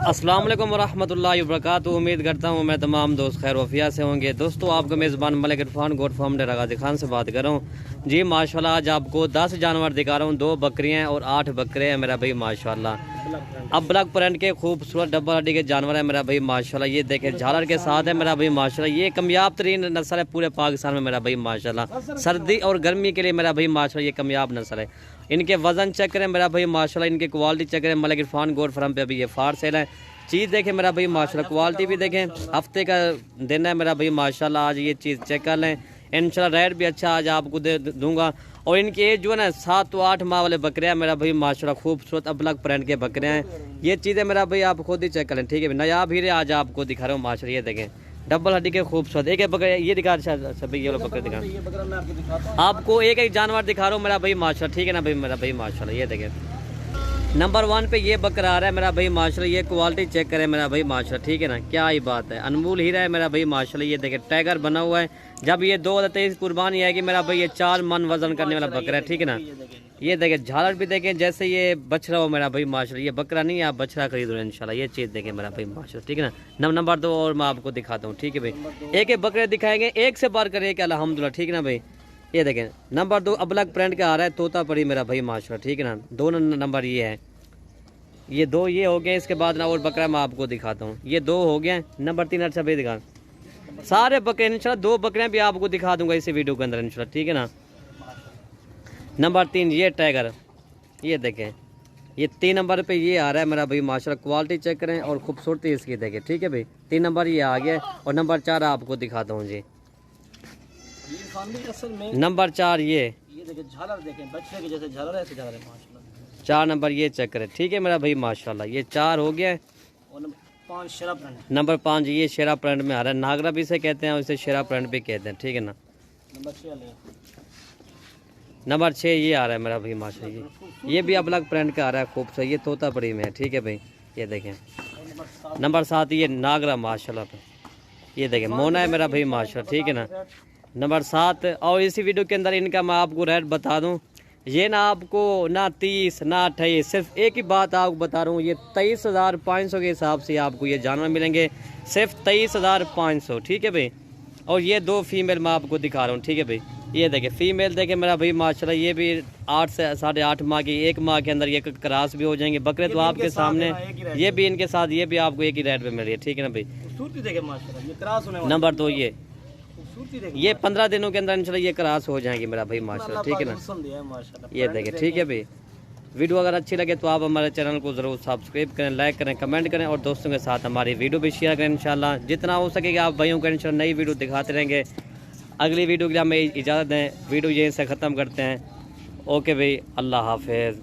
अस्सलाम वालेकुम वरहमतुल्लाहि वबरकातुहू। उम्मीद करता हूँ मैं तमाम दोस्त खैर वफिया से होंगे। दोस्तों आपका मेज़बान मलिक इरफान गोट फार्म डेरा गाजी खान से बात कर रहा हूँ जी। माशाल्लाह आज आपको 10 जानवर दिखा रहा हूँ। 2 बकरियाँ और 8 बकरे हैं मेरा भाई माशाल्लाह। अब ब्लैक प्रिंट के खूबसूरत डबल हड्डी के जानवर है मेरा भाई माशाल्लाह। ये देखे झालर के साथ है मेरा भाई माशाल्लाह। ये कामयाब तरीन नस्ल है पूरे पाकिस्तान में मेरा भाई माशाल्लाह। सर्दी और गर्मी के लिए मेरा भाई माशाल्लाह ये कामयाब नस्ल है। इनके वजन चेक करें मेरा भाई माशाल्लाह। इनकी क्वालिटी चेक करें। मलिक इरफान गोट फार्म पे अभी ये फार सेल है। चीज़ देखें मेरा भाई माशाल्लाह। क्वालिटी भी देखें। हफ्ते का दिन है मेरा भाई माशाल्लाह। आज ये चीज़ चेक कर लें। इंशाल्लाह रेट भी अच्छा आज आपको दे दूंगा। और इनकी एज जो है ना 7 to 8 माह वाले बकरे हैं मेरा भाई माशाल्लाह। खूबसूरत अबलग प्रिंट के बकरे हैं। ये चीज़ें मेरा भाई आप खुद ही चेक करें, ठीक है। नायाब हीरे आज आपको दिखा रहा हूँ माशाल्लाह। ये देखें डबल हड्डी के खूबसूरत एक बकरे। ये दिखा सभी ये बकरे दिखा आपको एक एक जानवर दिखा रहा हूँ मेरा भाई माशाल्लाह, ठीक है ना भाई मेरा भाई माशाल्लाह। ये देखें नंबर 1 पे ये बकरा आ रहा है मेरा भाई माशाल्लाह। ये क्वालिटी चेक करें मेरा भाई माशाल्लाह, ठीक है ना। क्या ही बात है, अनमोल हीरा है मेरा भाई माशाल्लाह। ये देखें टाइगर बना हुआ है। जब ये 2023 कुर्बानी आएगी मेरा भाई ये 4 मन वजन करने वाला बकरा है, ठीक है ना। ये देखें झालर भी देखें जैसे ये बछड़ा हो मेरा भाई माशाल्लाह। ये बकरा नहीं है, आप बछड़ा खरीद रहे हो इंशाल्लाह। ये चीज़ देखें मेरा भाई माशाल्लाह, ठीक है ना। नंबर 2 और मैं आपको दिखाता हूँ, ठीक है भाई। एक एक बकरे दिखाएंगे, एक से बार करें अल्हम्दुलिल्लाह, ठीक है ना भाई। ये देखें नंबर 2 अबलग प्रिंट का आ रहा है तोता पड़ी मेरा भाई माशाल्लाह, ठीक है ना। 2 नंबर ये है। ये 2 ये हो गए। इसके बाद ना और बकरा मैं आपको दिखाता हूँ। ये 2 हो गए। नंबर 3 अच्छा भाई दिखा सारे बकरे इंशाल्लाह। 2 बकरियाँ भी आपको दिखा दूंगा इसी वीडियो के अंदर इंशाल्लाह, ठीक है ना। नंबर 3 ये टाइगर। ये देखें ये 3 नंबर पे ये आ रहा है मेरा भाई माशाल्लाह। क्वालिटी चेक करें और खूबसूरती इसकी देखें, ठीक है भाई। 3 नंबर ये आ गया। और नंबर 4 आपको दिखाता हूँ जी। नंबर 4 ये झालर देखें बच्चे के जैसे झालर है, ऐसे झालर है माशाल्लाह। 4 नंबर ये चेक करें, ठीक है मेरा भाई माशाल्लाह। ये 4 हो गया। और 5 शेरा प्रिंट। नंबर 5 ये शेरा प्रिंट में आ रहा है। नागरा भी से कहते हैं और इसे शेरा प्रिंट भी कहते हैं, ठीक है ना। नंबर 6 ये आ रहा है मेरा भाई माशाल्लाह। ये भी अलग प्रिंट का आ रहा है खूबसूरत। ये तोता पड़ी में है, ठीक है भाई। ये देखें नंबर 7 ये नागरा माशाल्लाह पे। ये देखें मोना है मेरा भाई माशाल्लाह, ठीक है ना। नंबर 7 और इसी वीडियो के अंदर इनका मैं आपको रेट बता दूं। ये ना आपको ना 30 ना 28, सिर्फ एक ही बात आपको बता रहा हूँ। ये 23,500 के हिसाब से आपको ये जानवर मिलेंगे, सिर्फ 23,500, ठीक है भाई। और ये 2 फीमेल मैं आपको दिखा रहा हूँ, ठीक है भाई। ये देखें फीमेल देखें मेरा भाई माशाल्लाह। ये भी 8 से 8.5 माह की, 1 माह के अंदर ये क्रॉस भी हो जाएंगे बकरे तो आपके सामने। ये भी इनके साथ ये भी आपको एक ही रेट पे मिल रही है, ठीक है ना भाई। नंबर 2 ये 15 दिनों के अंदर इंशाल्लाह ये क्रॉस हो जाएंगे मेरा भाई माशाल्लाह, ठीक है ना। ये देखें ठीक है भाई। वीडियो अगर अच्छी लगे तो आप हमारे चैनल को ज़रूर सब्सक्राइब करें, लाइक करें, कमेंट करें और दोस्तों के साथ हमारी वीडियो भी शेयर करें इंशाल्लाह। जितना हो सकेगा आप भाइयों को इंशाल्लाह नई वीडियो दिखाते रहेंगे। अगली वीडियो के लिए हमें इजाज़त दें। वीडियो यहीं से ख़त्म करते हैं। ओके भाई, अल्लाह हाफिज़।